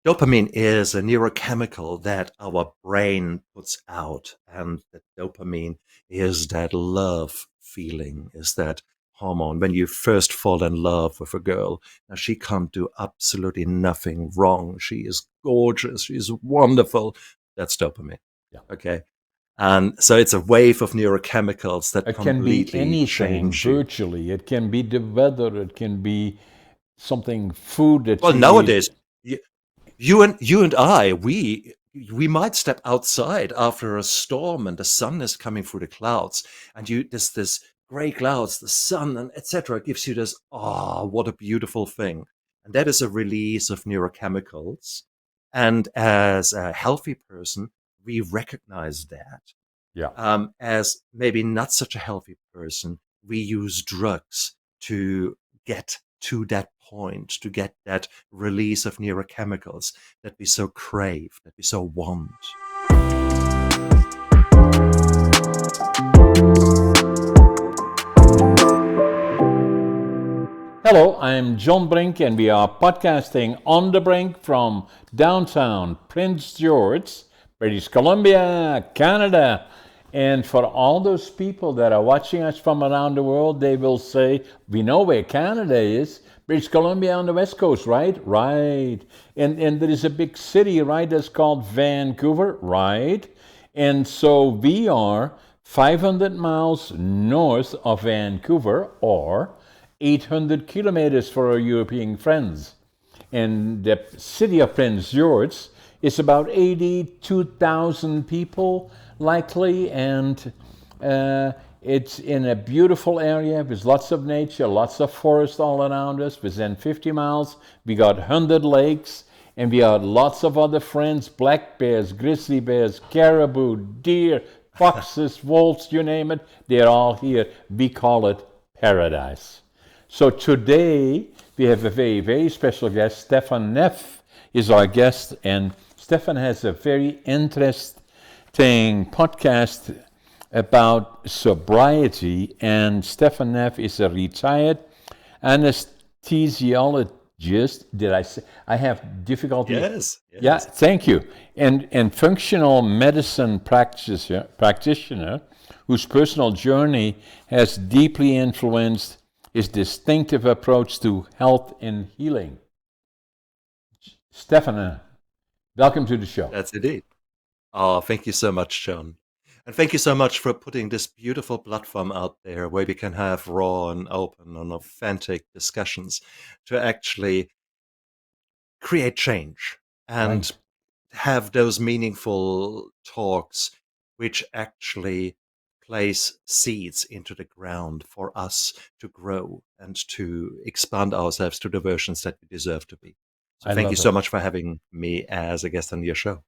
Dopamine is a neurochemical that our brain puts out, and that dopamine is that love feeling, is that hormone. When you first fall in love with a girl, now she can't do absolutely nothing wrong. She is gorgeous. She is wonderful. That's dopamine. Yeah. Okay. And so it's a wave of neurochemicals that It can be completely anything change you. virtually. It can be the weather. It can be something food that Well, you eat. nowadays, you and I, we might step outside after a storm and the sun is coming through the clouds, and you this gray clouds, the sun, and etc. gives you this, what a beautiful thing, and that is a release of neurochemicals. And as a healthy person, we recognize that. Yeah. As maybe not such a healthy person, we use drugs to get to that point, to get that release of neurochemicals that we so crave, that we so want. Hello, I'm John Brink, and we are podcasting on the Brink from downtown Prince George, British Columbia, Canada. And for all those people that are watching us from around the world, they will say, we know where Canada is. British Columbia on the west coast, right? Right. And there is a big city, right, that's called Vancouver, right? And so we are 500 miles north of Vancouver, or 800 kilometers for our European friends. And the city of Prince George is about 82,000 people, likely, and it's in a beautiful area with lots of nature, lots of forest all around us. Within 50 miles, we got 100 lakes, and we got lots of other friends: black bears, grizzly bears, caribou, deer, foxes, wolves, you name it. They're all here. We call it paradise. So today we have a very, very special guest. Stephan Neff is our guest, and Stefan has a very interesting podcast about sobriety. And Stefan Nef is a retired anesthesiologist. Did I say? I have difficulty. Yes, Yeah, yes. thank you. And functional medicine practitioner whose personal journey has deeply influenced his distinctive approach to health and healing. Stefan, welcome to the show. That's indeed. Oh, thank you so much, John. And thank you so much for putting this beautiful platform out there where we can have raw and open and authentic discussions to actually create change Right. and have those meaningful talks which actually place seeds into the ground for us to grow and to expand ourselves to the versions that we deserve to be. So I thank you love so it. much for having me as a guest on your show.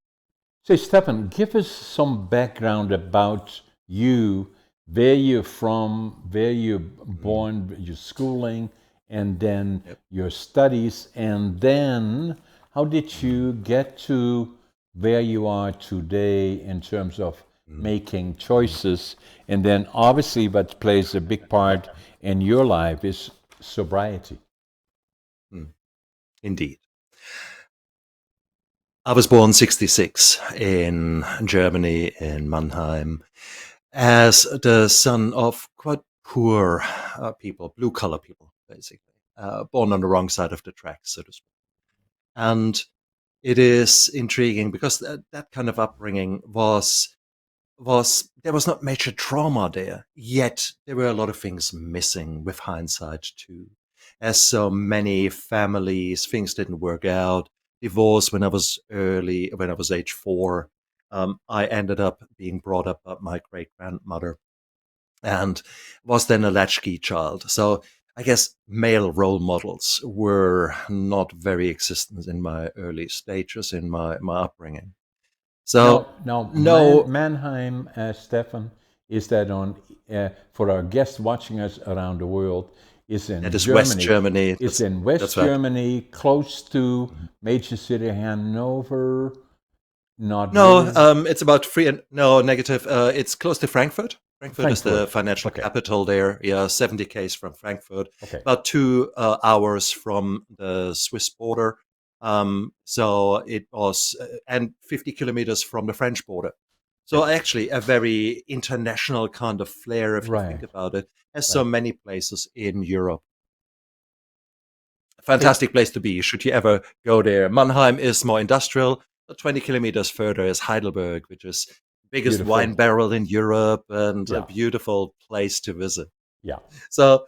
So, Stefan, give us some background about you, where you're from, where you're Mm, born, your schooling, and then yep. your studies, and then how did Mm, you get to where you are today in terms of mm, making mm, choices? And then, obviously, what plays a big part in your life is sobriety. mm. Indeed. I was born 66 in Germany, in Mannheim, as the son of quite poor people, blue collar people, basically, born on the wrong side of the tracks, so to speak. And it is intriguing because that kind of upbringing was there was not major trauma there, yet there were a lot of things missing with hindsight too. As so many families, things didn't work out. Divorce when I was age 4. I ended up being brought up by my great grandmother and was then a latchkey child. So I guess male role models were not very existent in my early stages in my upbringing. So Now, no, Mannheim, Stefan, is that on for our guests watching us around the world? Is that in is West Germany. Germany. It's in West That's right. Germany, close to Mhm. major city Hanover. Not No, really. it's about three and no negative. It's close to Frankfurt. Frankfurt is the Frankfurt. financial Okay. capital there. Yeah, 70 k's from Frankfurt, Okay. about 2 hours from the Swiss border. So it was, and 50 kilometers from the French border. So Yes. actually a very international kind of flair, if you think Right. about it, as so Right. many places in Europe. Hey, Fantastic place to be, should you ever go there. Mannheim is more industrial. 20 kilometers further is Heidelberg, which is the biggest wine beautiful. barrel in Europe and a Yeah. beautiful place to visit. Yeah. So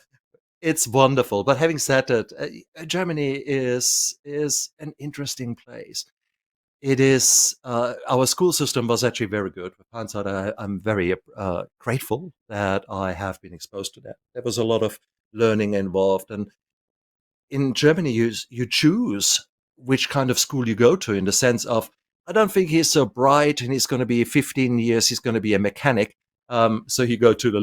it's wonderful. But having said that, Germany is an interesting place. It is, our school system was actually very good. With hindsight, I'm very grateful that I have been exposed to that. There was a lot of learning involved, and in Germany, you choose which kind of school you go to, in the sense of, I don't think he's so bright and he's going to be 15 years, he's going to be a mechanic. So you go to the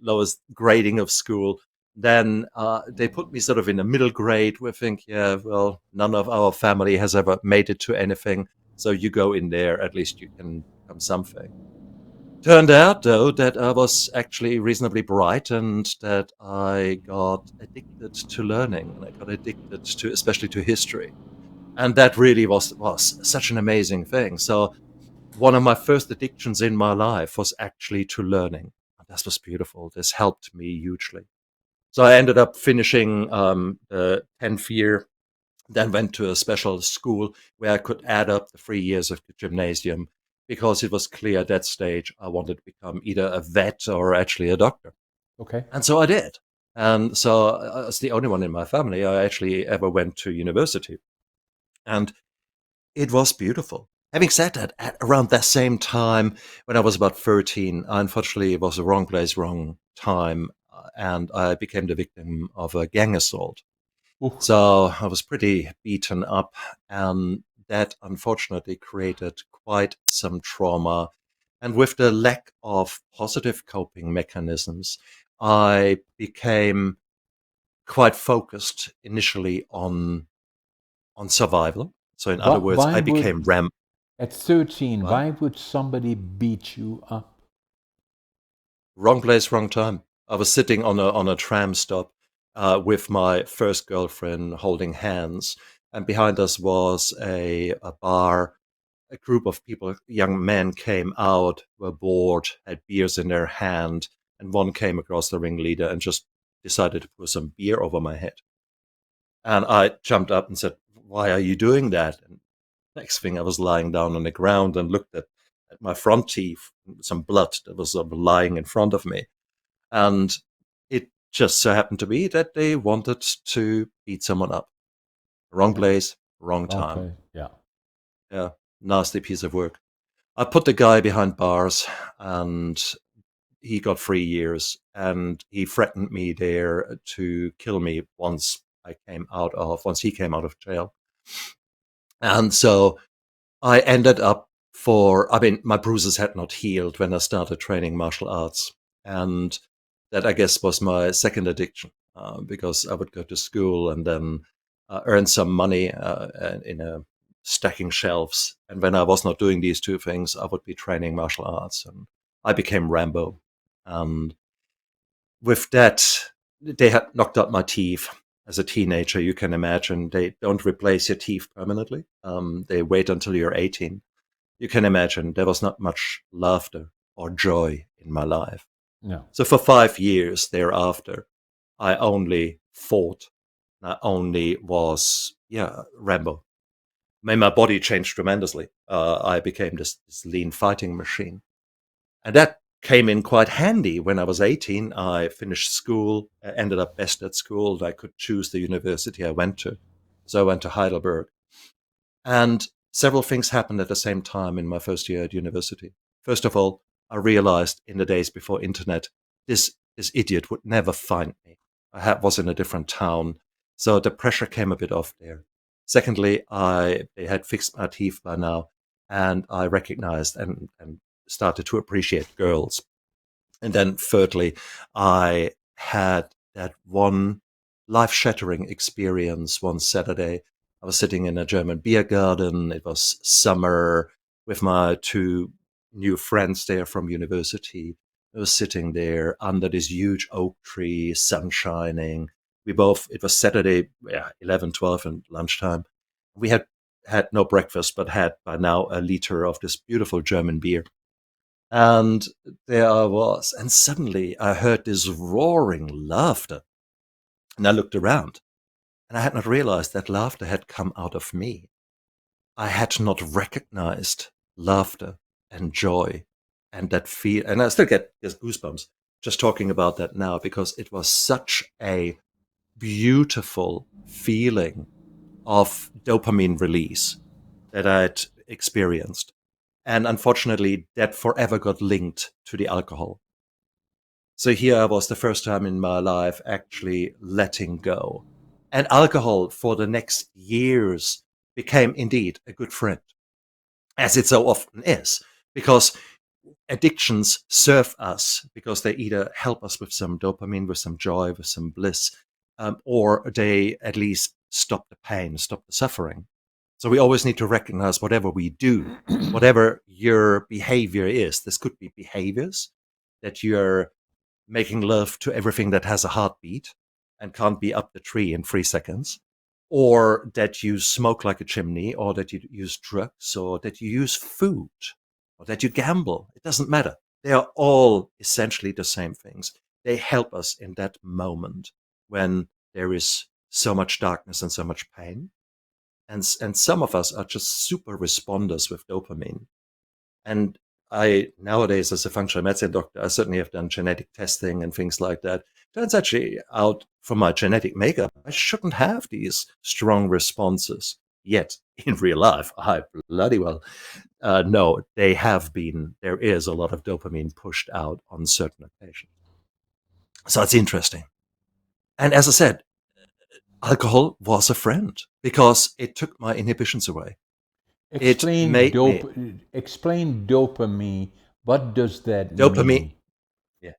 lowest grading of school. Then they put me sort of in the middle grade. We think, yeah, well, none of our family has ever made it to anything. So you go in there, at least you can become something. Turned out, though, that I was actually reasonably bright and that I got addicted to learning, and I got addicted to, especially to history. And that really was such an amazing thing. So one of my first addictions in my life was actually to learning. And that was beautiful. This helped me hugely. So I ended up finishing the 10th year, then went to a special school where I could add up the 3 years of the gymnasium, because it was clear at that stage I wanted to become either a vet or actually a doctor. Okay. And so I did. And so I was the only one in my family I actually ever went to university. And it was beautiful. Having said that, at around that same time, when I was about 13, unfortunately, it was the wrong place, wrong time, and I became the victim of a gang assault. Ooh. So I was pretty beaten up, and that unfortunately created quite some trauma. And with the lack of positive coping mechanisms, I became quite focused initially on survival. So in other words, Why I would became ram. at 13? What? Why would somebody beat you up? Wrong place, wrong time. I was sitting on a tram stop with my first girlfriend, holding hands, and behind us was a bar. A group of people, young men, came out, were bored, had beers in their hand, and one came across the ringleader and just decided to pour some beer over my head. And I jumped up and said, "Why are you doing that?" And next thing, I was lying down on the ground and looked at my front teeth, some blood that was lying in front of me. And it just so happened to be that they wanted to beat someone up. Wrong Yeah. place, wrong Wrong time. place. Yeah. Yeah, nasty piece of work. I put the guy behind bars, and he got 3 years, and he threatened me there to kill me once he came out of jail. And so I ended up I mean, my bruises had not healed when I started training martial arts. And that, I guess, was my second addiction, because I would go to school and then earn some money in stacking shelves. And when I was not doing these two things, I would be training martial arts. And I became Rambo. And with that, they had knocked out my teeth. As a teenager, you can imagine they don't replace your teeth permanently. They wait until you're 18. You can imagine there was not much laughter or joy in my life. No. So for 5 years thereafter, I only fought. I only was, yeah, Rambo. My body changed tremendously. I became this lean fighting machine. And that came in quite handy when I was 18. I finished school, ended up best at school. I could choose the university I went to. So I went to Heidelberg. And several things happened at the same time in my first year at university. First of all, I realized in the days before internet, this idiot would never find me. Was in a different town, so the pressure came a bit off there. Secondly, they had fixed my teeth by now, and I recognized and started to appreciate girls. And then thirdly, I had that one life-shattering experience one Saturday. I was sitting in a German beer garden. It was summer with my two new friends there from university. I was sitting there under this huge oak tree, sun shining. It was Saturday, yeah, 11, 12, and lunchtime. We had no breakfast, but had by now a liter of this beautiful German beer. And there I was, and suddenly I heard this roaring laughter. And I looked around, and I had not realized that laughter had come out of me. I had not recognized laughter and joy and that feel. And I still get goosebumps just talking about that now, because it was such a beautiful feeling of dopamine release that I'd experienced. And unfortunately, that forever got linked to the alcohol. So here was the first time in my life actually letting go. And alcohol for the next years became indeed a good friend, as it so often is, because addictions serve us because they either help us with some dopamine, with some joy, with some bliss, or they at least stop the pain, stop the suffering. So we always need to recognize whatever we do, whatever your behavior is. This could be behaviors that you're making love to everything that has a heartbeat and can't be up the tree in 3 seconds, or that you smoke like a chimney, or that you use drugs, or that you use food, or that you gamble. It doesn't matter. They are all essentially the same things. They help us in that moment when there is so much darkness and so much pain. And some of us are just super responders with dopamine. And I, nowadays, as a functional medicine doctor, I certainly have done genetic testing and things like that. Turns actually out from my genetic makeup, I shouldn't have these strong responses. Yet in real life, I bloody well know they have been, there is a lot of dopamine pushed out on certain occasions. So it's interesting. And as I said, alcohol was a friend because it took my inhibitions away. It made me Explain dopamine. What does that dopamine. mean? Yeah.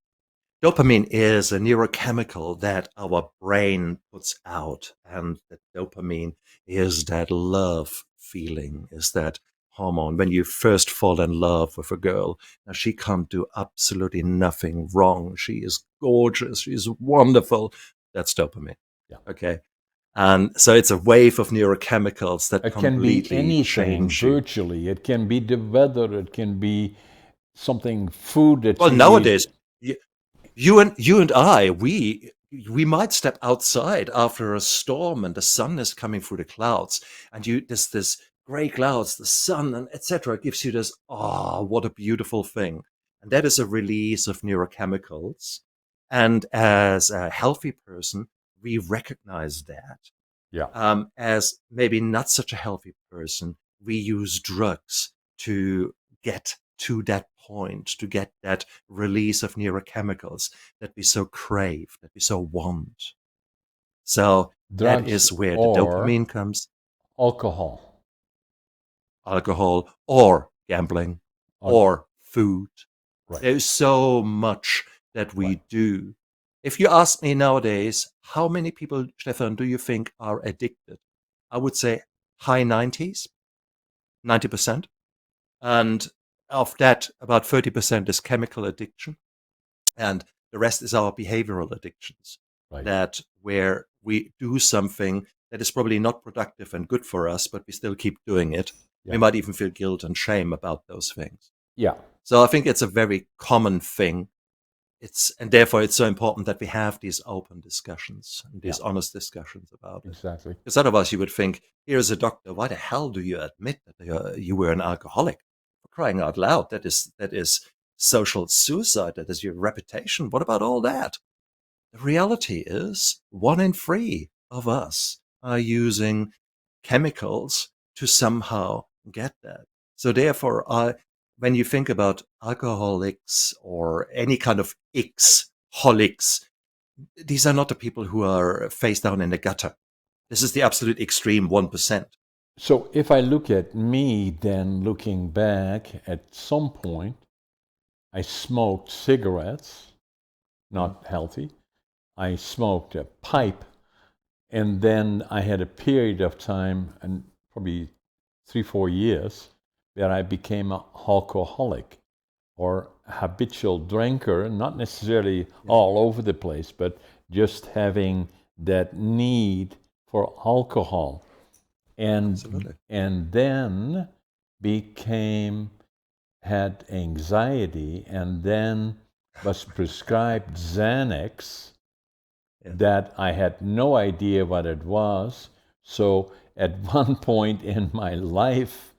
Dopamine is a neurochemical that our brain puts out, and that dopamine is that love feeling, is that hormone. When you first fall in love with a girl, now she can't do absolutely nothing wrong. She is gorgeous. She is wonderful. That's dopamine. Yeah. Okay. And so it's a wave of neurochemicals that It can be completely anything change you. virtually. It can be the weather. It can be something food that Well, you eat. nowadays, you and I, we might step outside after a storm and the sun is coming through the clouds, and you this gray clouds, the sun, and etc. gives you this, oh, what a beautiful thing. And that is a release of neurochemicals. And as a healthy person, we recognize that. Yeah. As maybe not such a healthy person, we use drugs to get to that point, to get that release of neurochemicals that we so crave, that we so want. So that Drugs is where the or dopamine comes, alcohol. alcohol or gambling Or, or food. right. There's so much that Right. we do. If you ask me nowadays, how many people, Stefan, do you think are addicted? I would say high 90s, 90%. And of that, about 30% is chemical addiction. And the rest is our behavioral addictions, Right. that where we do something that is probably not productive and good for us, but we still keep doing it. Yeah. We might even feel guilt and shame about those things. Yeah. So I think it's a very common thing. And therefore it's so important that we have these open discussions and these honest discussions about it. Exactly. Because otherwise you would think, here's a doctor, why the hell do you admit that you were an alcoholic? For crying out loud, that is social suicide, that is your reputation. What about all that? The reality is 1 in 3 of us are using chemicals to somehow get that. So therefore, when you think about alcoholics or any kind of holics, these are not the people who are face down in the gutter. This is the absolute extreme 1%. So if I look at me, then looking back, at some point, I smoked cigarettes, not healthy. I smoked a pipe, and then I had a period of time, and probably 3-4 years, where I became an alcoholic or habitual drinker, not necessarily all over the place, but just having that need for alcohol. and Absolutely. and then had anxiety, and then was prescribed Xanax Yeah. that I had no idea what it was. So at one point in my life,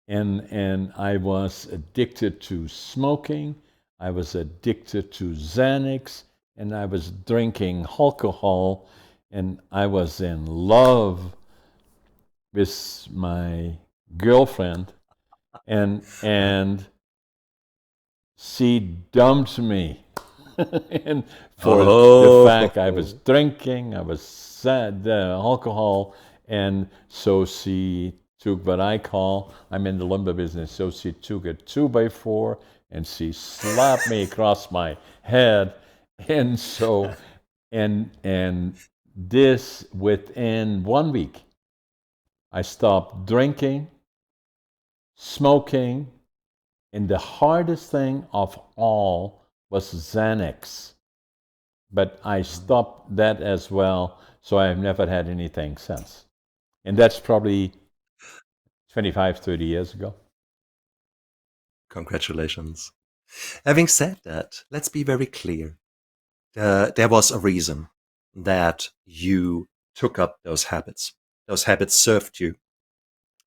and I was addicted to smoking, I was addicted to Xanax, and I was drinking alcohol, and I was in love with my girlfriend, and she dumped me. And for the fact I was Oh, drinking, I was sad, alcohol, and so she took what I call, I'm in the lumber business, so she took a 2x4 and she slapped me across my head, and so and this within 1 week, I stopped drinking, smoking, and the hardest thing of all was Xanax. But I stopped that as well, so I've never had anything since. And that's probably 25, 30 years ago. congratulations. Having said that, let's be very clear. There was a reason that you took up those habits. Those habits served you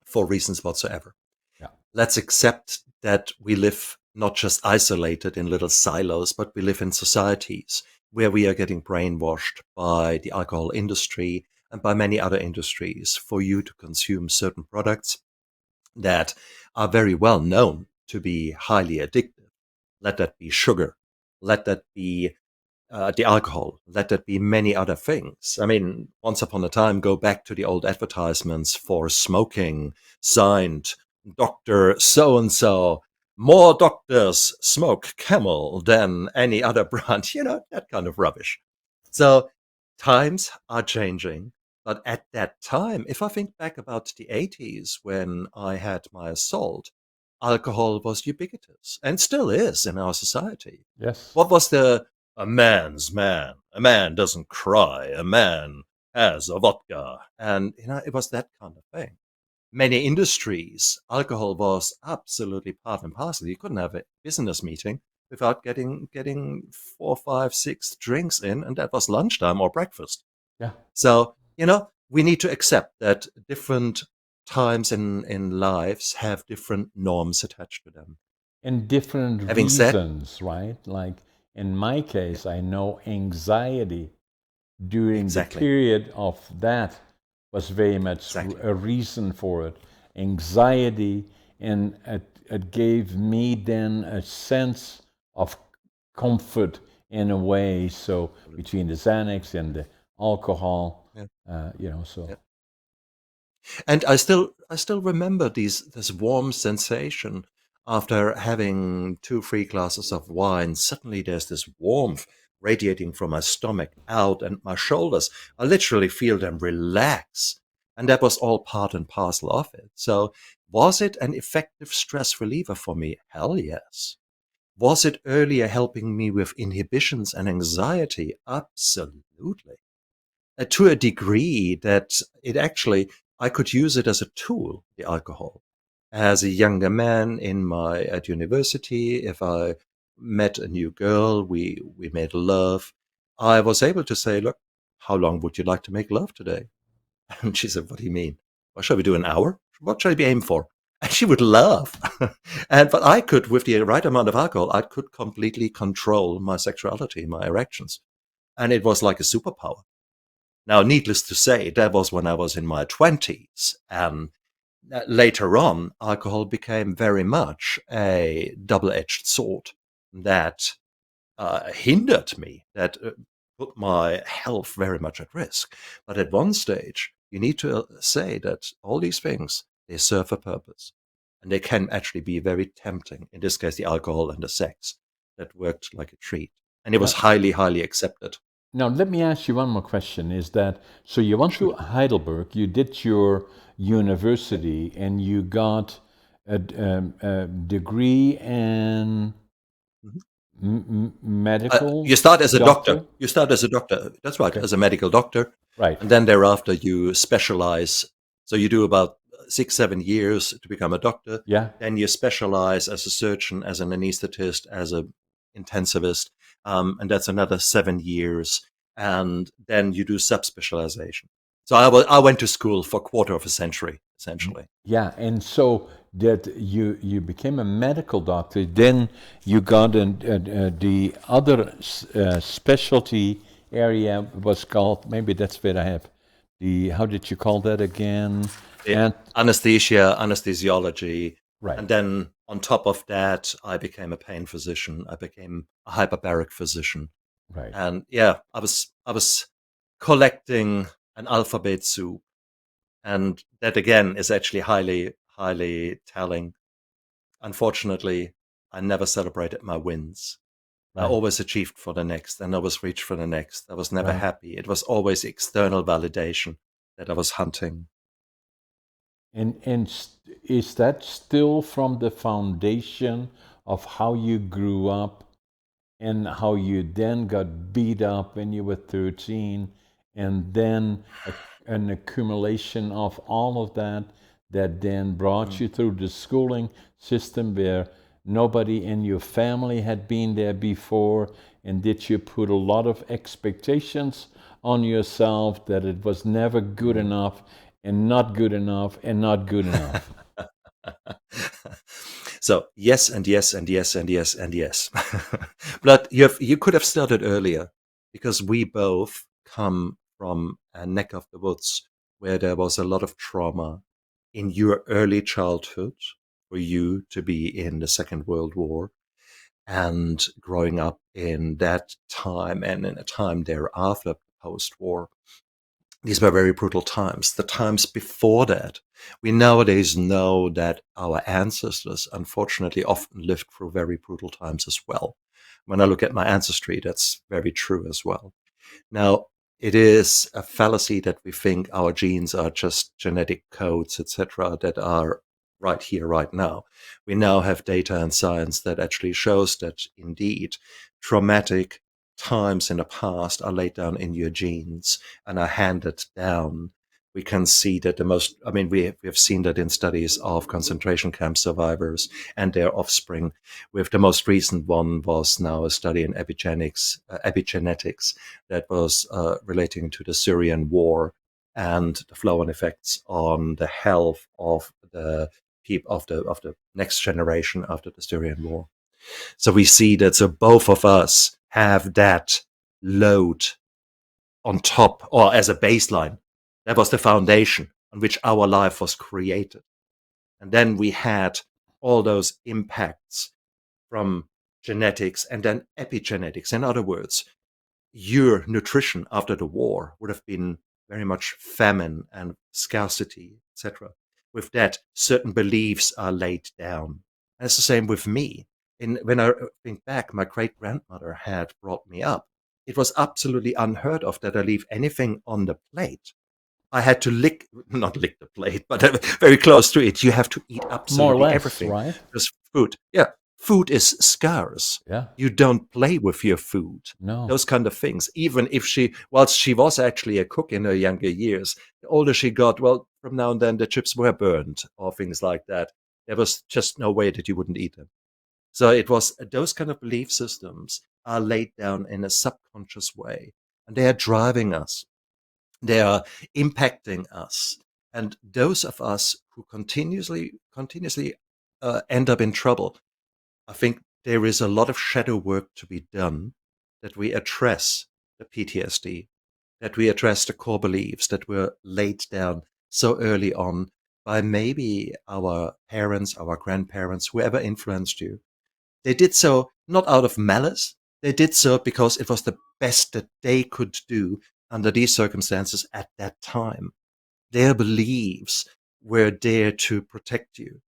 for reasons whatsoever. Yeah. Let's accept that we live not just isolated in little silos, but we live in societies where we are getting brainwashed by the alcohol industry and by many other industries for you to consume certain products that are very well known to be highly addictive. Let that be sugar. Let that be the alcohol. Let that be many other things. I mean, once upon a time, go back to the old advertisements for smoking, signed Dr. So and so. More doctors smoke Camel than any other brand, that kind of rubbish. So times are changing. But at that time, if I think back about the 80s when I had my assault, alcohol was ubiquitous and still is in our society. Yes. What was a man's man? A man doesn't cry. A man has a vodka. And, it was that kind of thing. Many industries, alcohol was absolutely part and parcel. You couldn't have a business meeting without getting 4, 5, 6 drinks in, and that was lunchtime or breakfast. Yeah. So, we need to accept that different times in lives have different norms attached to them. And different Having said, reasons, right? Like in my yeah, case, I know anxiety during the exactly, period of that was very much exactly. a reason for it. Anxiety, and it gave me then a sense of comfort in a way. So between the Xanax and the alcohol, Yeah, so yeah. And I still remember this warm sensation after having 2, 3 glasses of wine. Suddenly there's this warmth radiating from my stomach out and my shoulders. I literally feel them relax. And that was all part and parcel of it. So was it an effective stress reliever for me? Hell yes. Was it earlier helping me with inhibitions and anxiety? Absolutely. To a degree that it actually, I could use it as a tool, the alcohol. As a younger man at university, if I met a new girl, we made love, I was able to say, look, how long would you like to make love today? And she said, what do you mean? Well, shall we do an hour? What shall I be aiming for? And she would laugh. But I could, with the right amount of alcohol, I could completely control my sexuality, my erections. And it was like a superpower. Now, needless to say, that was when I was in my 20s. And later on, alcohol became very much a double edged sword that hindered me, that put my health very much at risk. But at one stage, you need to say that all these things, they serve a purpose. And they can actually be very tempting. In this case, the alcohol and the sex that worked like a treat. And it was now, highly, highly accepted. now let me ask you one more question. Is that so? You went to Shoot. Heidelberg, you did your university, and you got a degree in Mhm. medical You start as a doctor. doctor. You start as a doctor. That's right, Okay, as a medical doctor, right. and then thereafter you specialize So you do about 6-7 years to become a doctor. Yeah. Then you specialize as a surgeon, as an anesthetist, as an intensivist, and that's another 7 years. And then you do subspecialization. So I went to school for a quarter of a century, essentially. Yeah, and so that you became a medical doctor, then you got the other specialty area was called, maybe that's what I have, the, how did you call that again? And Anesthesia, anesthesiology. right, And then on top of that, I became a pain physician. I became a hyperbaric physician. right, And yeah, I was collecting an alphabet soup. And that again is actually highly telling. Unfortunately, I never celebrated my wins. I right, always achieved for the next and always reached for the next. I was never right. happy. It was always external validation that I was hunting. Is that still from the foundation of how you grew up and how you then got beat up when you were 13, and then an accumulation of all of that that then brought Mm. you through the schooling system where nobody in your family had been there before, and did you put a lot of expectations on yourself that it was never good Mm. enough and not good enough and not good enough? So yes and yes and yes and yes and yes. But you could have started earlier, because we both come from a neck of the woods where there was a lot of trauma in your early childhood for you to be in the Second World War and growing up in that time and in a time thereafter, post-war. These were very brutal times. The times before that, we nowadays know that our ancestors unfortunately often lived through very brutal times as well. When I look at my ancestry, that's very true as well. Now, it is a fallacy that we think our genes are just genetic codes, etc., that are right here, right now. We now have data and science that actually shows that indeed traumatic times in the past are laid down in your genes and are handed down. We can see that we have seen that in studies of concentration camp survivors and their offspring. With the most recent one was now a study in epigenetics that was relating to the Syrian war and the flow-on effects on the health of the of the next generation after the Syrian war. So we see that both of us have that load on top, or as a baseline. That was the foundation on which our life was created. And then we had all those impacts from genetics and then epigenetics. In other words, your nutrition after the war would have been very much famine and scarcity, etc. With that, certain beliefs are laid down. And it's the same with me. When I think back, my great grandmother had brought me up. It was absolutely unheard of that I leave anything on the plate. I had to not lick the plate, but very close to it. You have to eat More or absolutely less, everything. right? Because food is scarce. Yeah. You don't play with your food. No. Those kind of things. Even if whilst she was actually a cook in her younger years, the older she got, well, from now and then the chips were burned or things like that. There was just no way that you wouldn't eat them. So it was those kind of belief systems are laid down in a subconscious way, and they are driving us. They are impacting us. And those of us who continuously end up in trouble, I think there is a lot of shadow work to be done, that we address the PTSD, that we address the core beliefs that were laid down so early on by maybe our parents, our grandparents, whoever influenced you. They did so not out of malice. They did so because it was the best that they could do under these circumstances at that time. Their beliefs were there to protect you.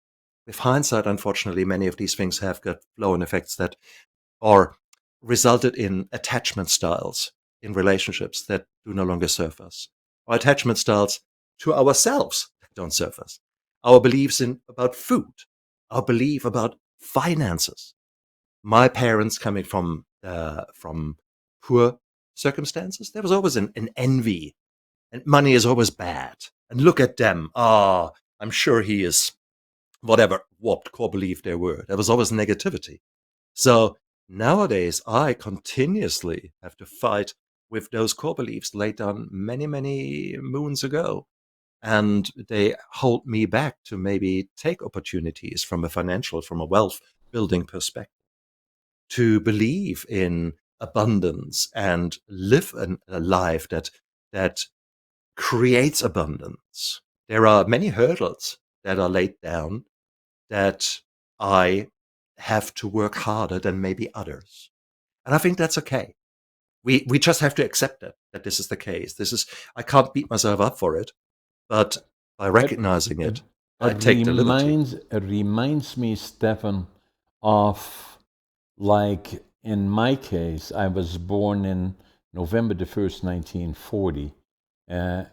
With hindsight, unfortunately, many of these things have got flow-on effects that are resulted in attachment styles in relationships that do no longer serve us, or attachment styles to ourselves that don't serve us. Our beliefs about food, our belief about finances. My parents coming from poor circumstances, there was always an envy, and money is always bad. and look at them. Ah, I'm sure he is whatever warped core belief there were. There was always negativity. So nowadays, I continuously have to fight with those core beliefs laid down many, many moons ago. And they hold me back to maybe take opportunities from a financial, from a wealth building perspective, to believe in abundance and live a life that creates abundance. There are many hurdles that are laid down that I have to work harder than maybe others. And I think that's okay. We just have to accept that this is the case. I can't beat myself up for it, but by It, recognizing it, it, I take the liberty. it reminds me, Stefan, of, like, in my case, I was born in November the 1st, 1940,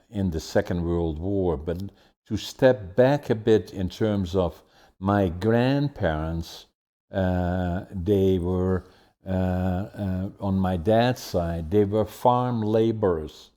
in the Second World War. But to step back a bit in terms of my grandparents, they were, on my dad's side, they were farm laborers.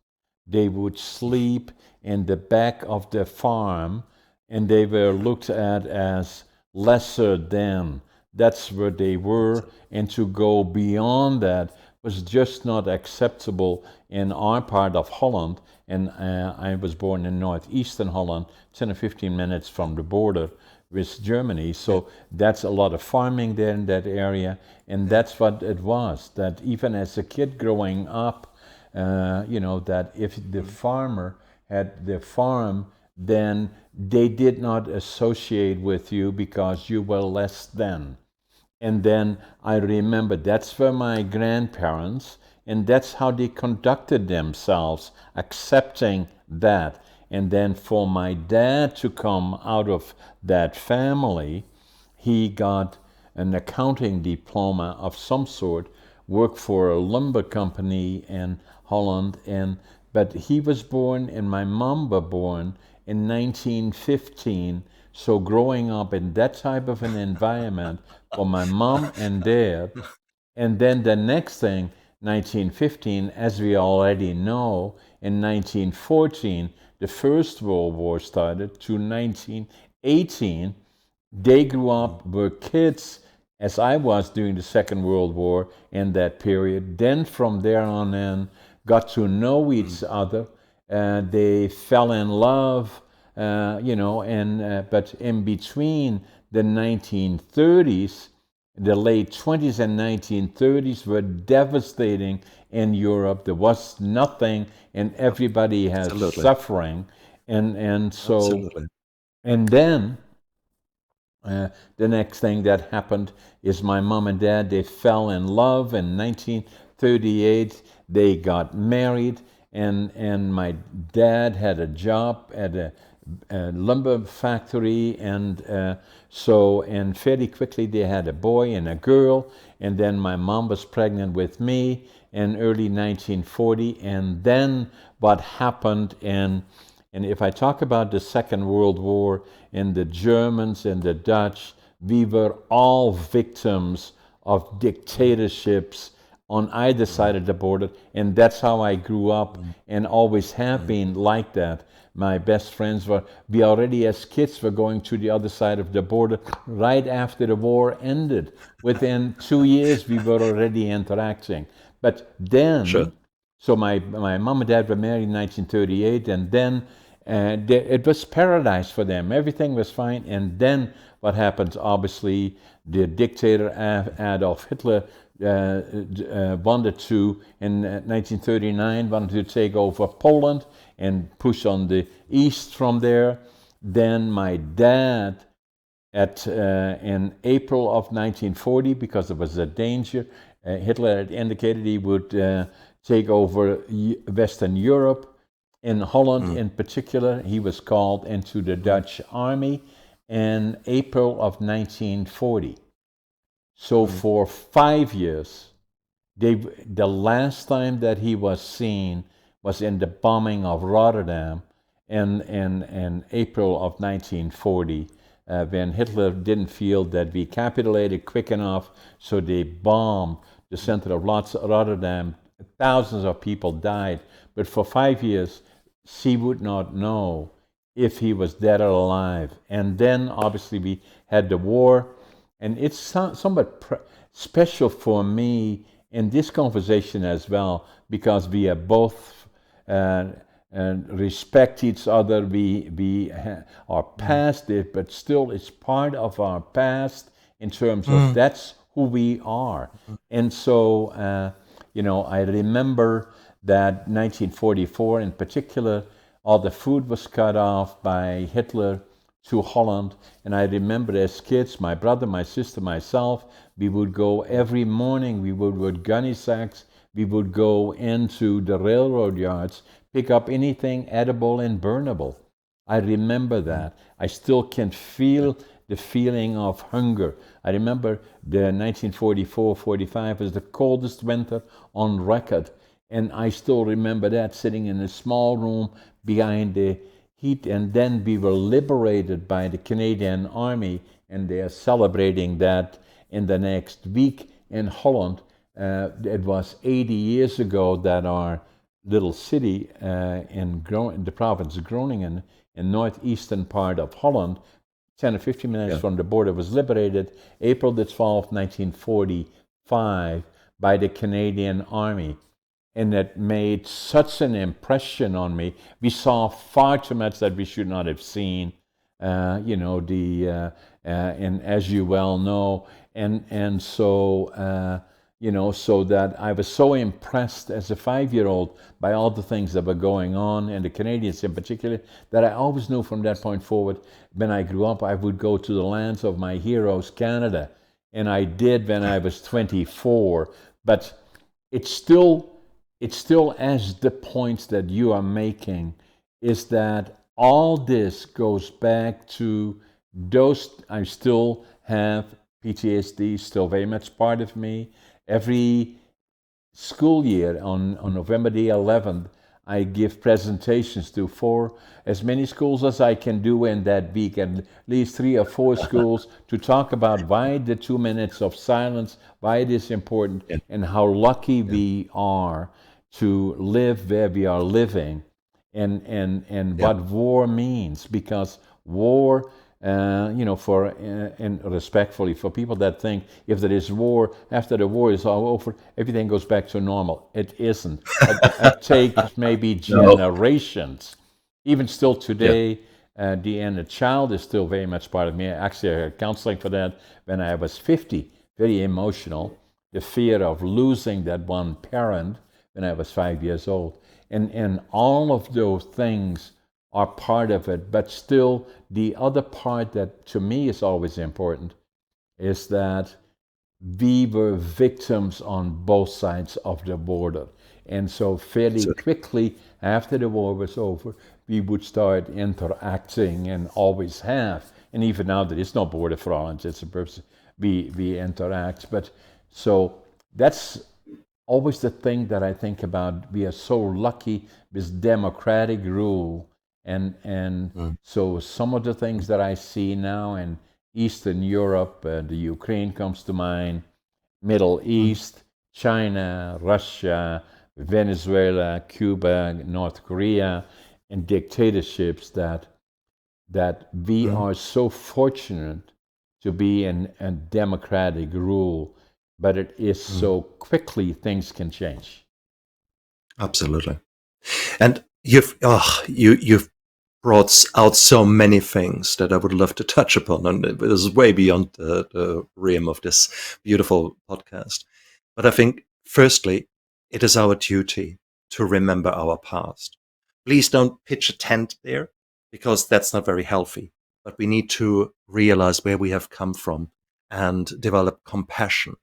They would sleep in the back of the farm, and they were looked at as lesser than. That's where they were, and to go beyond that was just not acceptable in our part of Holland. And I was born in northeastern Holland, 10 or 15 minutes from the border with Germany. So that's a lot of farming there in that area, and that's what it was. That even as a kid growing up, that if the farmer had the farm, then they did not associate with you because you were less than. And then I remember that's where my grandparents, and that's how they conducted themselves, accepting that. And then for my dad to come out of that family, he got an accounting diploma of some sort, worked for a lumber company in Holland, but he was born and my mom was born in 1915. So growing up in that type of an environment for my mom and dad, and then the next thing, 1915, as we already know, in 1914, the First World War started, to 1918, they grew up, were kids, as I was during the Second World War in that period. Then from there on in, got to know each other. They fell in love, but in between the 1930s, the late 20s and 1930s were devastating in Europe. There was nothing, and everybody had Absolutely. suffering, and so, Absolutely. and then the next thing that happened is my mom and dad, they fell in love in 1938. They got married, and my dad had a job at a lumber factory, and fairly quickly they had a boy and a girl, and then my mom was pregnant with me in early 1940, and then what happened and if I talk about the Second World War and the Germans and the Dutch, we were all victims of dictatorships on either side of the border, and that's how I grew up and always have been like that. My best friends we already as kids were going to the other side of the border right after the war ended. Within 2 years, we were already interacting. But then, Sure. so my mom and dad were married in 1938, and then it was paradise for them. Everything was fine. And then what happens? Obviously, the dictator Adolf Hitler wanted to, in 1939, wanted to take over Poland and push on the east from there. Then my dad, in April of 1940, because there was a danger, Hitler had indicated he would take over Western Europe. In Holland, in particular, he was called into the Dutch army in April of 1940. So for 5 years, the last time that he was seen was in the bombing of Rotterdam in April of 1940, when Hitler didn't feel that we capitulated quick enough, so they bombed the center of Rotterdam. Thousands of people died, but for 5 years, she would not know if he was dead or alive. And then obviously we had the war, and it's somewhat special for me in this conversation as well, because we are both and respect each other. We are past it, but still it's part of our past in terms of that's who we are. And so, I remember that 1944 in particular, all the food was cut off by Hitler to Holland. And I remember as kids, my brother, my sister, myself, we would go every morning, we would with gunny sacks, we would go into the railroad yards, pick up anything edible and burnable. I remember that. I still can feel the feeling of hunger. I remember the 1944-45 was the coldest winter on record. And I still remember that, sitting in a small room behind the heat. And then we were liberated by the Canadian Army, and they are celebrating that in the next week in Holland. It was 80 years ago that our little city in the province of Groningen, in northeastern part of Holland, 10 or 15 minutes from the border, was liberated April the 12th, 1945, by the Canadian Army. And it made such an impression on me. We saw far too much that we should not have seen, and as you well know, and so, so that I was so impressed as a 5-year-old by all the things that were going on, and the Canadians in particular, that I always knew from that point forward, when I grew up, I would go to the lands of my heroes, Canada. And I did when I was 24. But it still as the points that you are making, is that all this goes back to those. I still have PTSD, still very much part of me. Every school year on November the 11th, I give presentations to as many schools as I can do in that week, and at least 3 or 4 schools, to talk about why the 2 minutes of silence, why it is important, and how lucky we are to live where we are living, and what war means. Because war, and respectfully, for people that think if there is war, after the war is all over, everything goes back to normal. It isn't. It takes maybe generations. Even still today, the inner child is still very much part of me. Actually, I had counseling for that when I was 50, very emotional. The fear of losing that one parent when I was 5 years old. And all of those things are part of it. But still, the other part that to me is always important is that we were victims on both sides of the border. And so fairly quickly after the war was over, we would start interacting, and always have. And even now there is no border for Orange. It's a person we interact. But so that's always the thing that I think about. We are so lucky with democratic rule. And so some of the things that I see now in Eastern Europe, the Ukraine comes to mind, Middle East, China, Russia, Venezuela, Cuba, North Korea, and dictatorships, that we are so fortunate to be in a democratic rule, but it is so quickly things can change. Absolutely. And you've brought out so many things that I would love to touch upon, and it is way beyond the realm of this beautiful podcast. But I think, firstly, it is our duty to remember our past. Please don't pitch a tent there, because that's not very healthy. But we need to realize where we have come from and develop compassion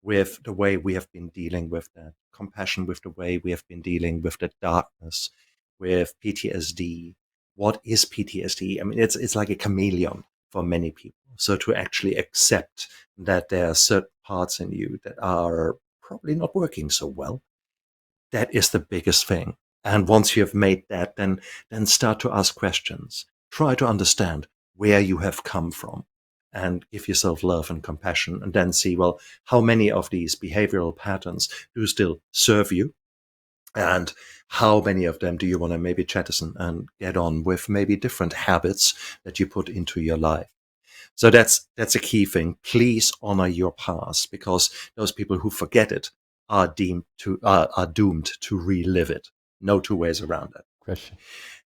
with the way we have been dealing with that, compassion with the way we have been dealing with the darkness, with PTSD. What is PTSD? I mean, it's like a chameleon for many people. So to actually accept that there are certain parts in you that are probably not working so well, that is the biggest thing. And once you have made that, then start to ask questions. Try to understand where you have come from, and give yourself love and compassion, and then see, well, how many of these behavioral patterns do still serve you, And how many of them do you want to maybe jettison and get on with maybe different habits that you put into your life? So that's a key thing. Please honor your past, because those people who forget it are doomed to relive it. No two ways around it. Question.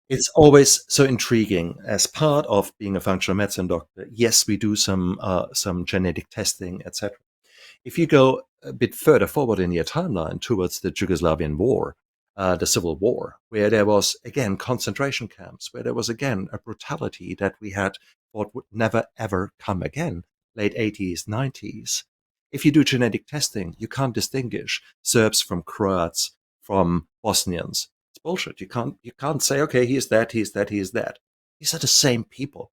It's always so intriguing. As part of being a functional medicine doctor, yes, we do some genetic testing, etc. If you go a bit further forward in your timeline towards the Yugoslavian War, the Civil War, where there was again concentration camps, where there was again a brutality that we had thought would never ever come again, late 80s, 90s. If you do genetic testing, you can't distinguish Serbs from Croats, from Bosnians. It's bullshit. You can't say, okay, he's that, he's that, he's that. These are the same people.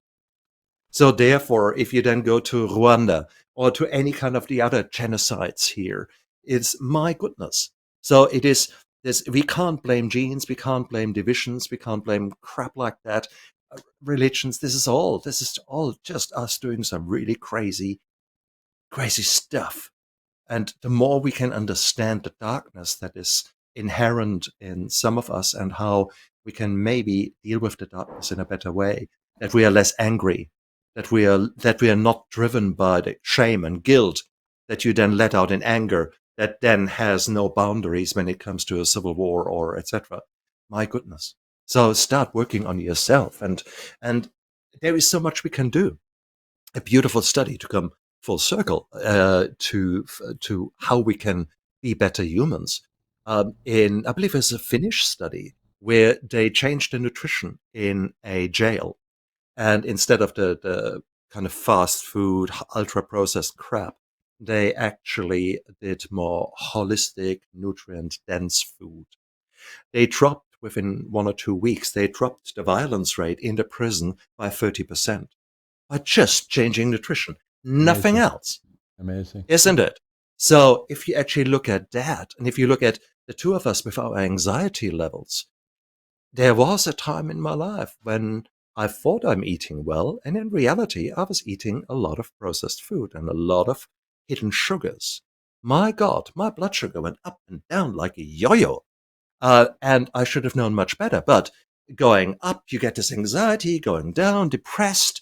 So therefore, if you then go to Rwanda or to any kind of the other genocides here, it's my goodness. So it is this, we can't blame genes, we can't blame divisions, we can't blame crap like that. Religions, this is all just us doing some really crazy, crazy stuff. And the more we can understand the darkness that is inherent in some of us, and how we can maybe deal with the darkness in a better way, that we are less angry, that we are not driven by the shame and guilt that you then let out in anger, that then has no boundaries when it comes to a civil war or etc. My goodness. So start working on yourself, and there is so much we can do. A beautiful study to come full circle to how we can be better humans. In I believe it's a Finnish study where they changed the nutrition in a jail, and instead of the kind of fast food, ultra processed crap, they actually did more holistic, nutrient dense food. They dropped within 1 or 2 weeks. They dropped the violence rate in the prison by 30% by just changing nutrition. Nothing Amazing. else, Amazing. isn't it? So if you actually look at that, and if you look at the two of us with our anxiety levels, there was a time in my life when I thought I'm eating well, and in reality, I was eating a lot of processed food and a lot of hidden sugars. My God, my blood sugar went up and down like a yo-yo. And I should have known much better. But going up, you get this anxiety, going down, depressed.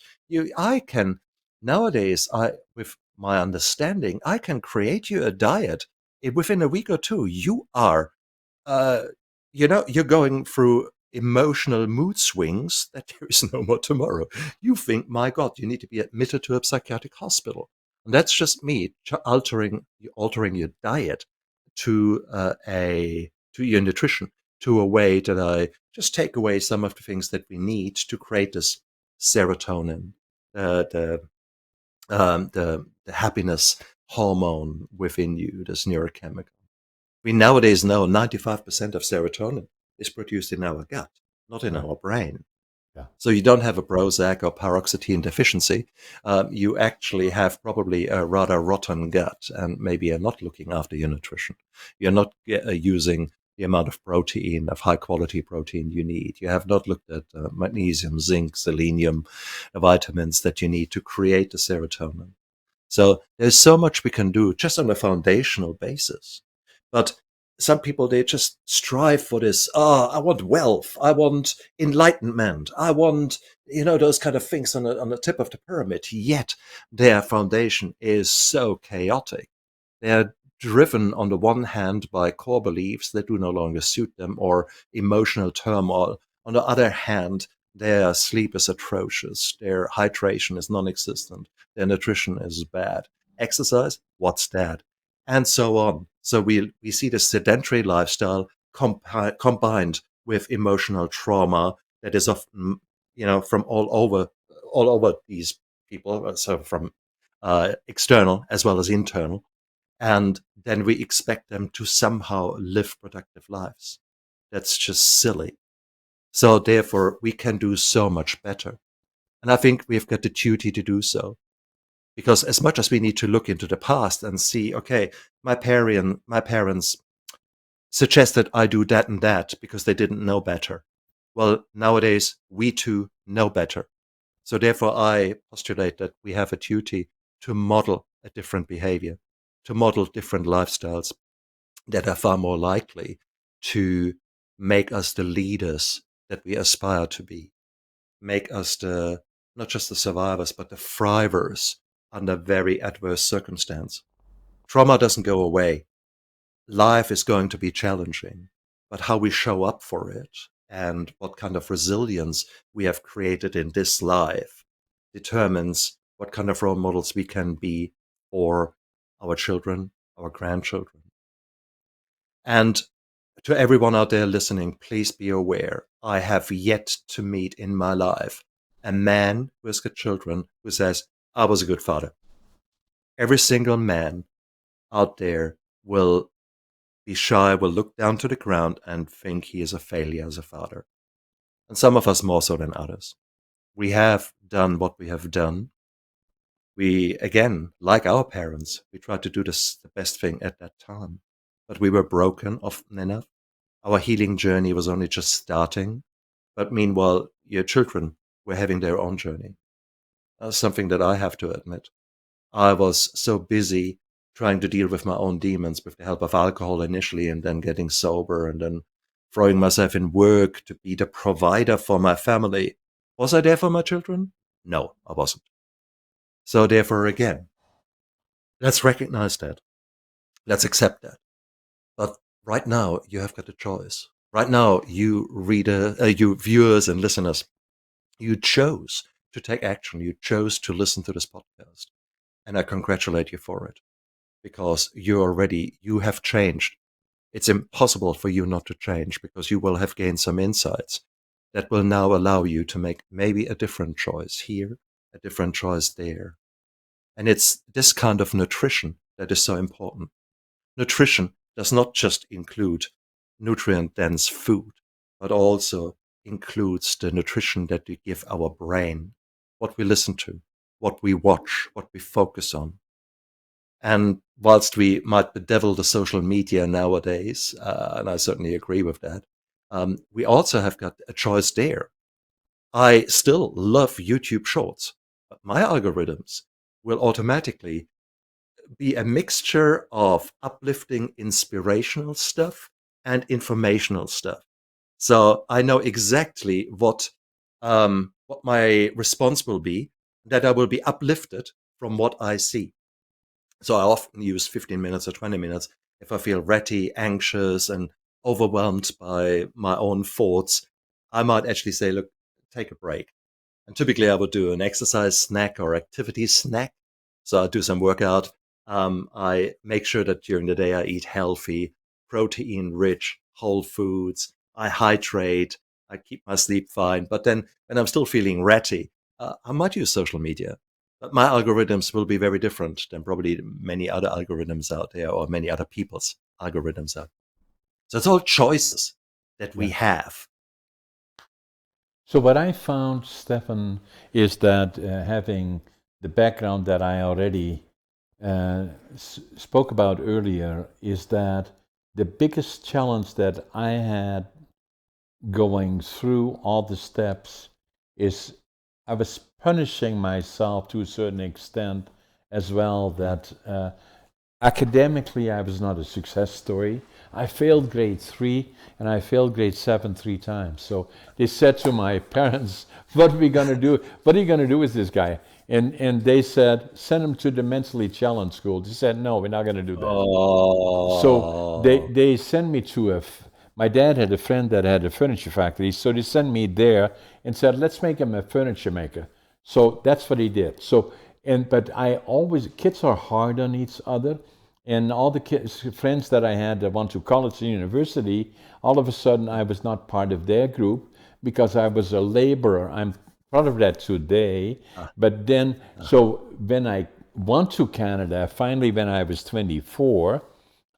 I can nowadays, with my understanding, I can create you a diet. Within a week or two, you are, uh, you're going through emotional mood swings that there is no more tomorrow. You think, my God, you need to be admitted to a psychiatric hospital. And that's just me altering your diet to to your nutrition, to a way that I just take away some of the things that we need to create this serotonin, the the happiness hormone within you, this neurochemical. We nowadays know 95% of serotonin is produced in our gut, not in Right. our brain. Yeah. So you don't have a Prozac or paroxetine deficiency. You actually have probably a rather rotten gut, and maybe you're not looking after your nutrition. You're not using the amount of protein, of high quality protein you need. You have not looked at magnesium, zinc, selenium, the vitamins that you need to create the serotonin. So there's so much we can do just on a foundational basis. But some people, they just strive for this. Oh, I want wealth. I want enlightenment. I want, those kind of things on the tip of the pyramid. Yet their foundation is so chaotic. They're driven on the one hand by core beliefs that do no longer suit them, or emotional turmoil. On the other hand, their sleep is atrocious. Their hydration is non-existent. Their nutrition is bad. Exercise, what's that? And so on. So we see the sedentary lifestyle combined with emotional trauma that is often, from all over these people. So from external as well as internal. And then we expect them to somehow live productive lives. That's just silly. So therefore, we can do so much better. And I think we've got the duty to do so. Because as much as we need to look into the past and see, okay, my parents suggested I do that and that because they didn't know better. Well, nowadays, we too know better. So therefore, I postulate that we have a duty to model a different behavior, to model different lifestyles that are far more likely to make us the leaders that we aspire to be, make us not just the survivors, but the thrivers under very adverse circumstance. Trauma doesn't go away. Life is going to be challenging, but how we show up for it and what kind of resilience we have created in this life determines what kind of role models we can be for our children, our grandchildren. And to everyone out there listening, please be aware, I have yet to meet in my life a man who has got children who says, I was a good father. Every single man out there will be shy, will look down to the ground and think he is a failure as a father. And some of us more so than others. We have done what we have done. We, again, like our parents, we tried to do the best thing at that time. But we were broken often enough. Our healing journey was only just starting. But meanwhile, your children were having their own journey. That's something that I have to admit. I was so busy trying to deal with my own demons with the help of alcohol initially, and then getting sober, and then throwing myself in work to be the provider for my family. Was I there for my children? No, I wasn't. So therefore, again, let's recognize that. Let's accept that. But right now, you have got a choice. Right now, you viewers and listeners, you chose to take action. You chose to listen to this podcast. And I congratulate you for it. Because you have changed. It's impossible for you not to change, because you will have gained some insights that will now allow you to make maybe a different choice here, a different choice there. And it's this kind of nutrition that is so important. Nutrition does not just include nutrient-dense food, but also includes the nutrition that we give our brain, what we listen to, what we watch, what we focus on. And whilst we might bedevil the social media nowadays, and I certainly agree with that, we also have got a choice there. I still love YouTube Shorts, but my algorithms will automatically be a mixture of uplifting, inspirational stuff and informational stuff. So I know exactly what my response will be, that I will be uplifted from what I see. So I often use 15 minutes or 20 minutes if I feel ratty, anxious, and overwhelmed by my own thoughts. I might actually say, look, take a break. And typically I would do an exercise snack or activity snack. So I do some workout. I make sure that during the day I eat healthy, protein-rich, whole foods. I hydrate. I keep my sleep fine. But then when I'm still feeling ratty, I might use social media. But my algorithms will be very different than probably many other algorithms out there, or many other people's algorithms out. So it's all choices that we have. So what I found, Stefan, is that having the background that I already spoke about earlier, is that the biggest challenge that I had going through all the steps is I was punishing myself to a certain extent as well, that academically I was not a success story. I failed grade 3 and I failed grade 7 3 times. So they said to my parents, what are we going to do? What are you going to do with this guy? And they said, send him to the mentally challenged school. They said, no, we're not going to do that. Oh. So they sent me to my dad had a friend that had a furniture factory, so they sent me there and said, let's make him a furniture maker. So that's what he did. But kids are hard on each other. And all the friends that I had that went to college and university, all of a sudden I was not part of their group because I was a laborer. I'm proud of that today. But then, so when I went to Canada, finally when I was 24,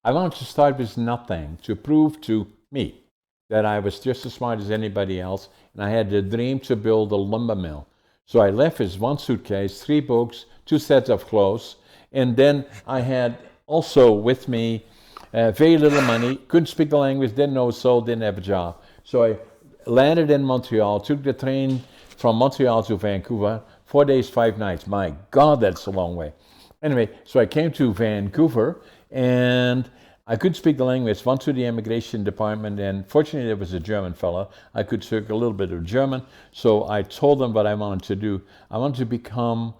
I wanted to start with nothing to prove to me that I was just as smart as anybody else. And I had the dream to build a lumber mill. So I left with one suitcase, 3 books, 2 sets of clothes. And then I had also with me very little money, couldn't speak the language, didn't know a soul, didn't have a job. So I landed in Montreal, took the train from Montreal to Vancouver, 4 days, 5 nights. My God, that's a long way. Anyway, so I came to Vancouver, and I could speak the language. Went to the immigration department, and fortunately, there was a German fellow. I could speak a little bit of German, so I told them what I wanted to do. I wanted to become.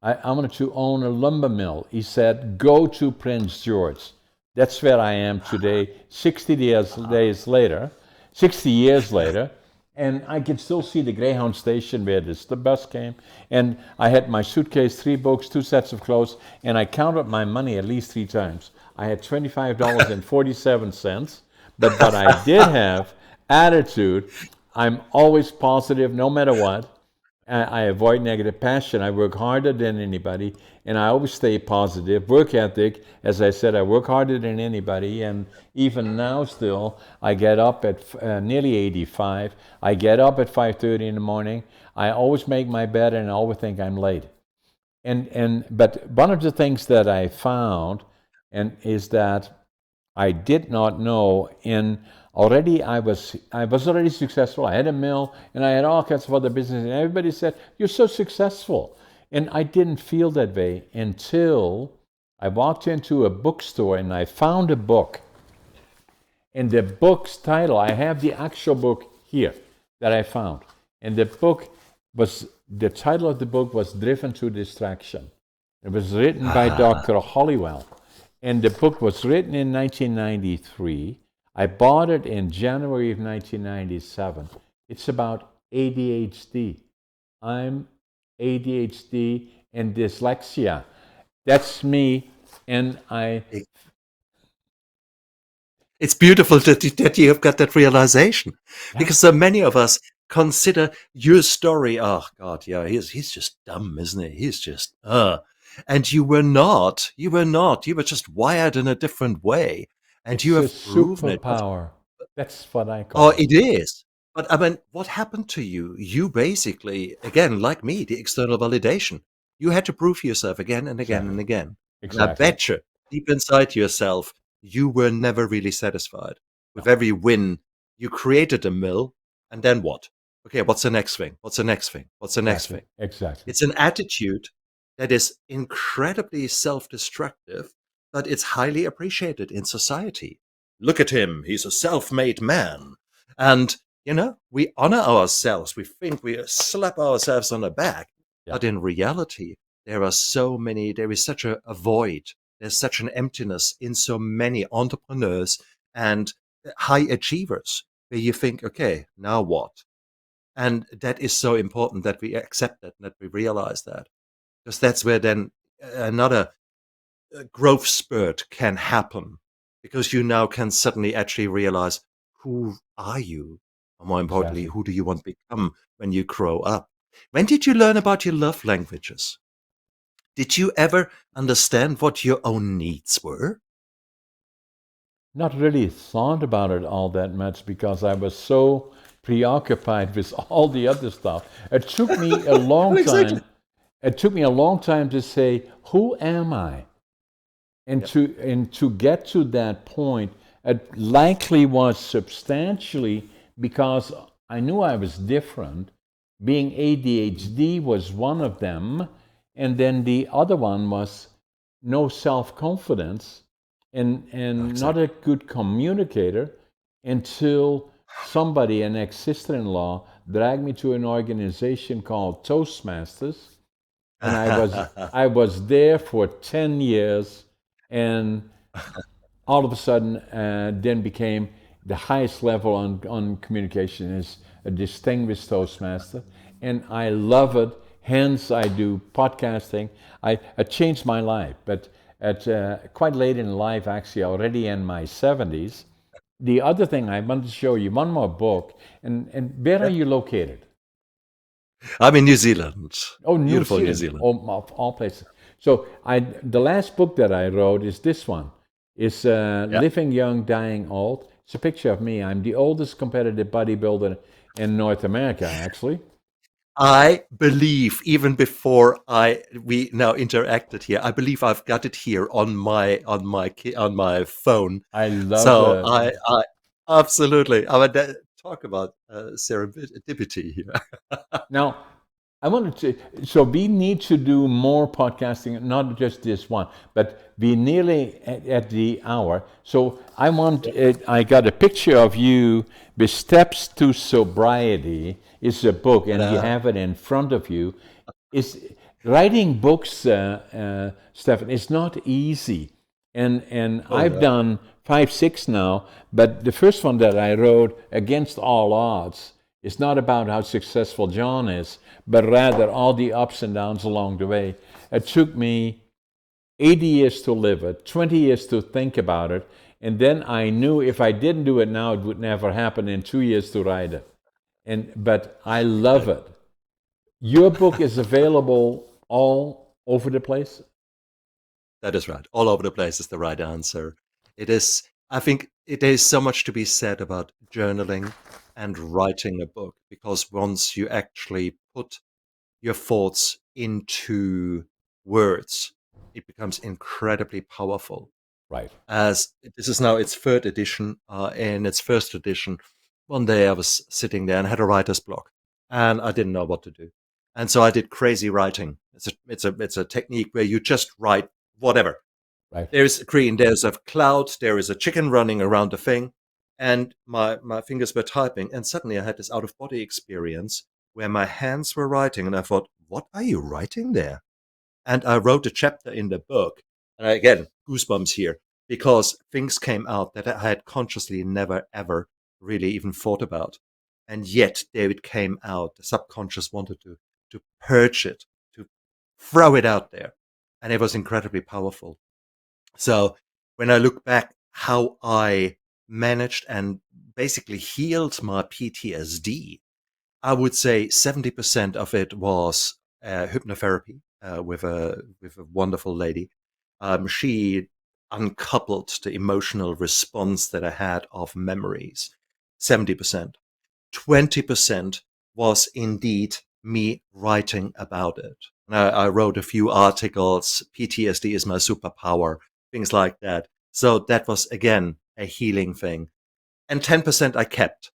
I wanted to own a lumber mill. He said, "Go to Prince George." That's where I am today. 60 years later, and I can still see the Greyhound station where the bus came. And I had my suitcase, 3 books, 2 sets of clothes, and I counted my money at least 3 times. I had $25.47, but I did have attitude. I'm always positive no matter what. I avoid negative passion. I work harder than anybody, and I always stay positive. Work ethic, as I said, I work harder than anybody, and even now still, I get up at nearly 85. I get up at 5:30 in the morning. I always make my bed, and I always think I'm late. But one of the things that I found, and is that I did not know. In already, I was already successful. I had a mill, and I had all kinds of other business. And everybody said, "You're so successful," and I didn't feel that way until I walked into a bookstore and I found a book. And the book's title, I have the actual book here that I found, and the title of the book was "Driven to Distraction." It was written by Dr. Hollywell. And the book was written in 1993. I bought it in January of 1997. It's about ADHD. I'm ADHD and dyslexia. That's me, and It's beautiful that you have got that realization, because so many of us consider your story. Oh God, yeah, he's just dumb, isn't he? He's just and you were not. You were not. You were just wired in a different way, and you it's a have proven it. superpower. That's what I Oh, call it. it is. But I mean, what happened to you? You basically, again, like me, the external validation. You had to prove yourself again and again and Exactly. again. And I Exactly. bet you, deep inside yourself, you were never really satisfied. With No. every win, you created a mill, and then what? Okay, what's the next thing? What's the next thing? What's the next Exactly. thing? Exactly. It's an attitude that is incredibly self-destructive, but it's highly appreciated in society. Look at him, he's a self-made man. And, we honor ourselves. We think we slap ourselves on the back. Yeah. But in reality, there is such a void. There's such an emptiness in so many entrepreneurs and high achievers where you think, okay, now what? And that is so important that we accept that and that we realize that, because that's where then another growth spurt can happen, because you now can suddenly actually realize, who are you? Or more importantly, Exactly. who do you want to become when you grow up? When did you learn about your love languages? Did you ever understand what your own needs were? Not really thought about it all that much because I was so preoccupied with all the other stuff. It took me a long Exactly. time. It took me a long time to say, "Who am I?" And Yep. to get to that point, it likely was substantially because I knew I was different. Being ADHD was one of them, and then the other one was no self-confidence and not Exactly. a good communicator until somebody, an ex-sister-in-law, dragged me to an organization called Toastmasters, and I was there for 10 years, and all of a sudden then became the highest level on communication is a distinguished Toastmaster, and I love it. Hence, I do podcasting. It changed my life, but at quite late in life, actually, already in my 70s. The other thing I wanted to show you, one more book, and where are Yeah. you located? I'm in New Zealand. Oh, New Beautiful New Zealand, Zealand. of all places. So the last book that I wrote is this one. It's Yeah. Living Young, Dying Old. It's a picture of me. I'm the oldest competitive bodybuilder in North America, actually. I believe, even before I we now interacted here, I believe I've got it here on my phone. I love So it. I absolutely. I would talk about serendipity here. Now, I wanted to. So we need to do more podcasting, not just this one, but we're nearly at the hour. So I want. I got a picture of you with Steps to Sobriety. It's a book, But and you have it in front of you. Is writing books, Stefan? It's not easy, and oh I've no, done 5, 6 now. But the first one that I wrote, Against All Odds, it's not about how successful John is, but rather all the ups and downs along the way. It took me 80 years to live it, 20 years to think about it, and then I knew if I didn't do it now, it would never happen, in 2 years to write it. But I love good. it. Your book is available all over the place? That is right. All over the place is the right answer. It is. I think there is so much to be said about journaling and writing a book, because once you actually put your thoughts into words, it becomes incredibly powerful. Right. As this is now its third edition, in its first edition, one day I was sitting there and had a writer's block, and I didn't know what to do, and so I did crazy writing. It's a technique where you just write whatever. Right. There's green, there's a cloud, there is a chicken running around the thing, and my fingers were typing, and suddenly I had this out of body experience where my hands were writing, and I thought, what are you writing there? And I wrote a chapter in the book, and again, goosebumps here, because things came out that I had consciously never, ever really even thought about. And yet, there it came out. The subconscious wanted to purge it, to throw it out there. And it was incredibly powerful. So when I look back, how I managed and basically healed my PTSD, I would say 70% of it was hypnotherapy with a wonderful lady. She uncoupled the emotional response that I had of memories. 70%. 20% was indeed me writing about it. I wrote a few articles. PTSD is my superpower, things like that. So that was again a healing thing. And 10% I kept,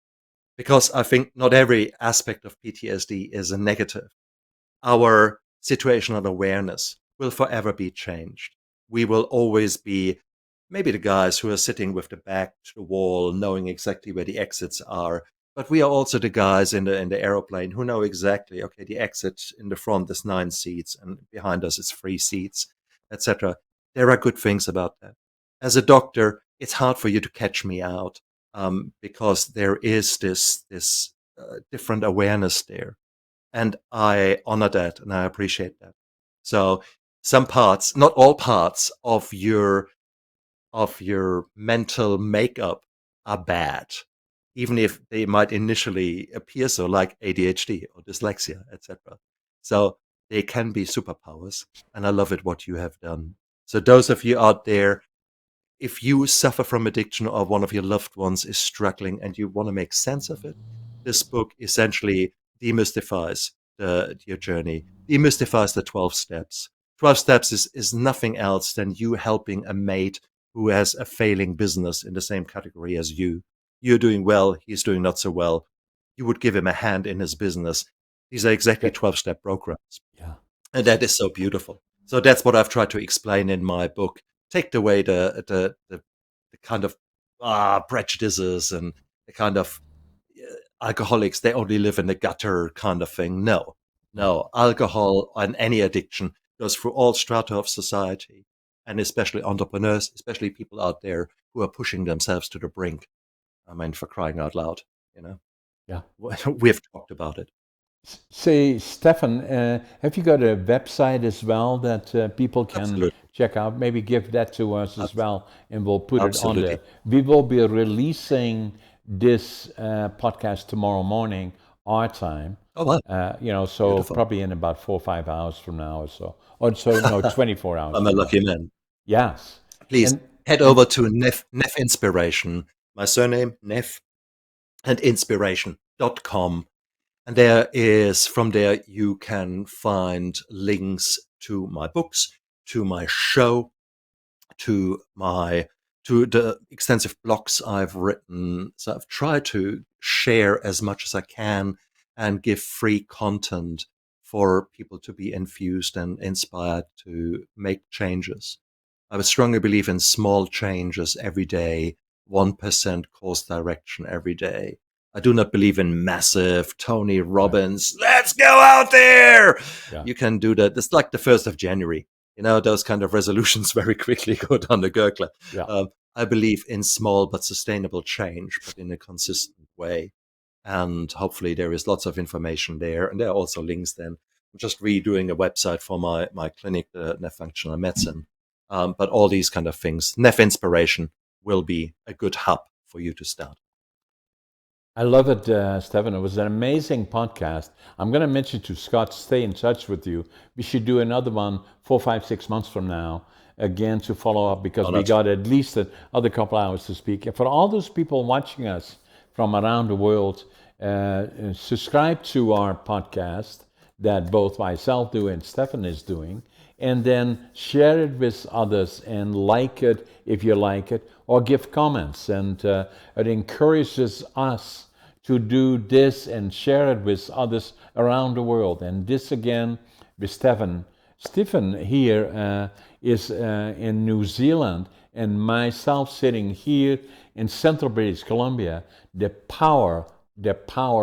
because I think not every aspect of PTSD is a negative. Our situational awareness will forever be changed. We will always be maybe the guys who are sitting with the back to the wall, knowing exactly where the exits are. But we are also the guys in the aeroplane who know exactly, okay, the exit in the front is 9 seats and behind us is 3 seats, etc. There are good things about that. As a doctor, it's hard for you to catch me out, because there is this different awareness there, and I honor that and I appreciate that. So some parts, not all parts of your mental makeup are bad, even if they might initially appear so, like ADHD or dyslexia, etc. So they can be superpowers, and I love it what you have done. So those of you out there, if you suffer from addiction or one of your loved ones is struggling and you want to make sense of it, this book essentially demystifies your journey, demystifies the 12 steps. 12 steps is nothing else than you helping a mate who has a failing business in the same category as you. You're doing well, he's doing not so well. You would give him a hand in his business. These are exactly Okay. 12-step programs. Yeah. And that is so beautiful. So that's what I've tried to explain in my book. Take away the kind of prejudices and the kind of alcoholics, they only live in the gutter kind of thing. No, Right. no. Alcohol and any addiction goes through all strata of society, and especially entrepreneurs, especially people out there who are pushing themselves to the brink. I mean, for crying out loud, you know, Yeah. we've talked about it. Say, Stefan, have you got a website as well that people can Absolutely. check out? Maybe give that to us as Abs- well, and we'll put it on Absolutely. there. We will be releasing this podcast tomorrow morning, our time. Oh, wow. So Beautiful. probably in about 4 or 5 hours from now or so. Or so, no, 24 hours I'm a from now. lucky man. Yes. Please And head and over to Neff Inspiration, my surname, Neff, and inspiration.com. And from there, you can find links to my books, to my show, to the extensive blogs I've written. So I've tried to share as much as I can and give free content for people to be infused and inspired to make changes. I strongly believe in small changes every day, 1% course direction every day. I do not believe in massive Tony Robbins, let's go out there. Yeah. You can do that. It's like the 1st of January. Those kind of resolutions very quickly go down the gurgler. Yeah. I believe in small but sustainable change, but in a consistent way. And hopefully there is lots of information there. And there are also links then. I'm just redoing a website for my clinic, the NEFF Functional Medicine. But all these kind of things, NEFF Inspiration will be a good hub for you to start. I love it, Stefan. It was an amazing podcast. I'm going to mention to Scott, stay in touch with you. We should do another one 4, 5, 6 months from now, again, to follow up, because we got at least another couple hours to speak. And for all those people watching us from around the world, subscribe to our podcast that both myself do and Stefan is doing, and then share it with others and like it if you like it, or give comments. And it encourages us to do this and share it with others around the world. And this again with Stefan. Stephan here is in New Zealand, and myself sitting here in Central British Columbia. The power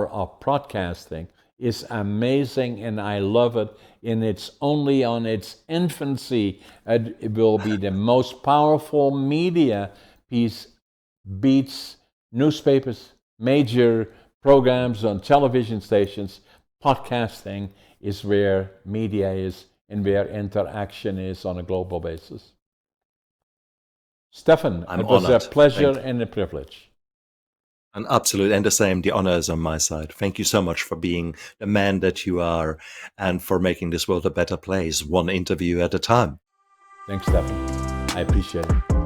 of broadcasting is amazing, and I love it. And it's only on its infancy. It will be the most powerful media piece, beats newspapers, major programs on television stations. Podcasting is where media is and where interaction is on a global basis. Stefan, it was a pleasure and a privilege. And absolutely, and the same, the honor is on my side. Thank you so much for being the man that you are and for making this world a better place, one interview at a time. Thanks, Stefan. I appreciate it.